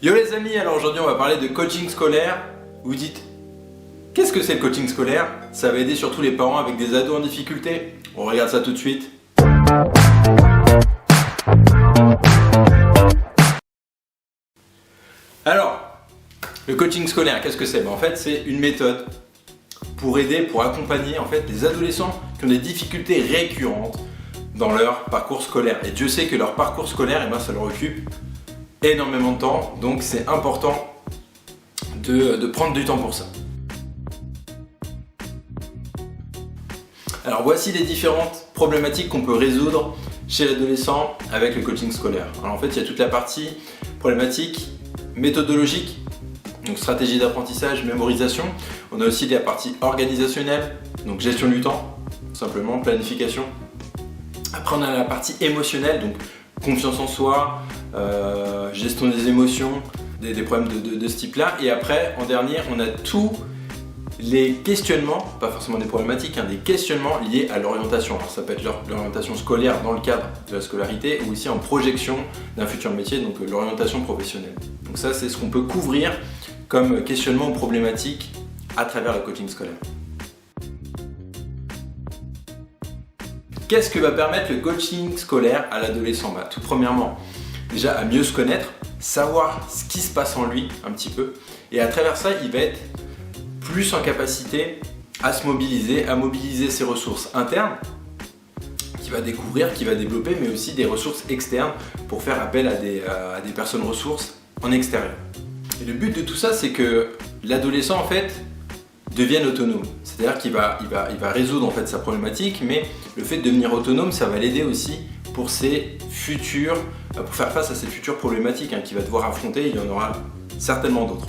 Yo les amis, alors aujourd'hui on va parler de coaching scolaire. Vous dites, qu'est-ce que c'est le coaching scolaire? Ça va aider surtout les parents avec des ados en difficulté. On regarde ça tout de suite. Alors, le coaching scolaire, qu'est-ce que c'est? En fait, c'est une méthode pour aider, pour accompagner en fait des adolescents qui ont des difficultés récurrentes dans leur parcours scolaire. Et Dieu sait que leur parcours scolaire, ça leur occupe énormément de temps, donc c'est important de prendre du temps pour ça. Alors voici les différentes problématiques qu'on peut résoudre chez l'adolescent avec le coaching scolaire. Alors en fait, il y a toute la partie problématique méthodologique, donc stratégie d'apprentissage, mémorisation. On a aussi la partie organisationnelle, donc gestion du temps, tout simplement, planification. Après on a la partie émotionnelle, donc confiance en soi, gestion des émotions, des problèmes de ce type-là. Et après, en dernier, on a tous les questionnements, pas forcément des problématiques, des questionnements liés à l'orientation. Alors ça peut être l'orientation scolaire dans le cadre de la scolarité ou aussi en projection d'un futur métier, donc l'orientation professionnelle. Donc ça, c'est ce qu'on peut couvrir comme questionnement ou problématique à travers le coaching scolaire. Qu'est-ce que va permettre le coaching scolaire à l'adolescent? Tout premièrement, déjà à mieux se connaître, savoir ce qui se passe en lui un petit peu, et à travers ça, il va être plus en capacité à se mobiliser, à mobiliser ses ressources internes, qu'il va découvrir, qu'il va développer, mais aussi des ressources externes pour faire appel à des personnes ressources en extérieur. Et le but de tout ça, c'est que l'adolescent en fait devienne autonome. C'est-à-dire qu'il va résoudre en fait sa problématique, mais le fait de devenir autonome, ça va l'aider aussi pour pour faire face à ses futures problématiques qu'il va devoir affronter. Il y en aura certainement d'autres.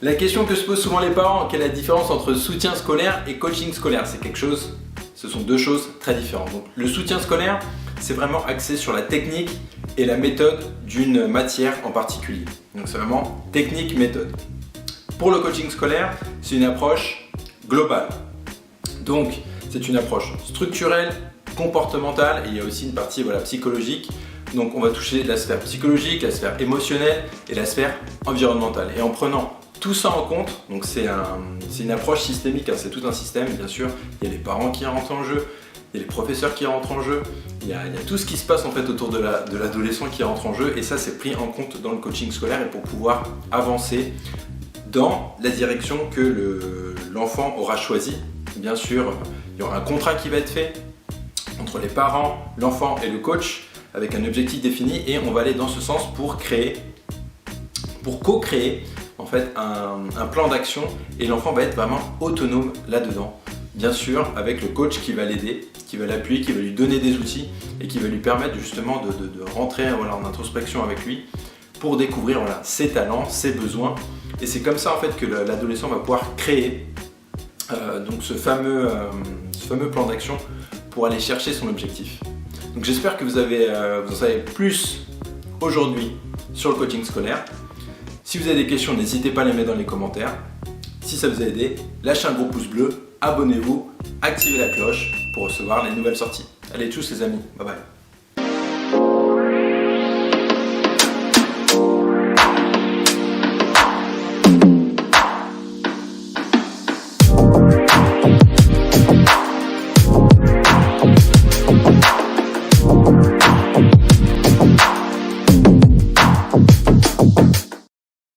La question que se posent souvent les parents, quelle est la différence entre soutien scolaire et coaching scolaire? Ce sont deux choses très différentes. Donc, le soutien scolaire, c'est vraiment axé sur la technique et la méthode d'une matière en particulier. Donc c'est vraiment technique-méthode. Pour le coaching scolaire, c'est une approche globale. Donc c'est une approche structurelle, comportementale, et il y a aussi une partie psychologique. Donc on va toucher la sphère psychologique, la sphère émotionnelle et la sphère environnementale. Et en prenant tout ça en compte, donc c'est une approche systémique, c'est tout un système bien sûr. Il y a les parents qui rentrent en jeu, il y a les professeurs qui rentrent en jeu, il y a tout ce qui se passe en fait autour de l'adolescent qui rentre en jeu, et ça c'est pris en compte dans le coaching scolaire et pour pouvoir avancer dans la direction que l'enfant aura choisie. Bien sûr, il y aura un contrat qui va être fait entre les parents, l'enfant et le coach avec un objectif défini, et on va aller dans ce sens pour co-créer en fait un plan d'action, et l'enfant va être vraiment autonome là-dedans. Bien sûr, avec le coach qui va l'aider, qui va l'appuyer, qui va lui donner des outils et qui va lui permettre justement de rentrer en introspection avec lui pour découvrir ses talents, ses besoins. Et c'est comme ça en fait que l'adolescent va pouvoir créer donc ce fameux plan d'action pour aller chercher son objectif. Donc j'espère que vous en savez plus aujourd'hui sur le coaching scolaire. Si vous avez des questions, n'hésitez pas à les mettre dans les commentaires. Si ça vous a aidé, lâchez un gros pouce bleu, abonnez-vous, activez la cloche pour recevoir les nouvelles sorties. Allez, tchuss les amis, bye bye.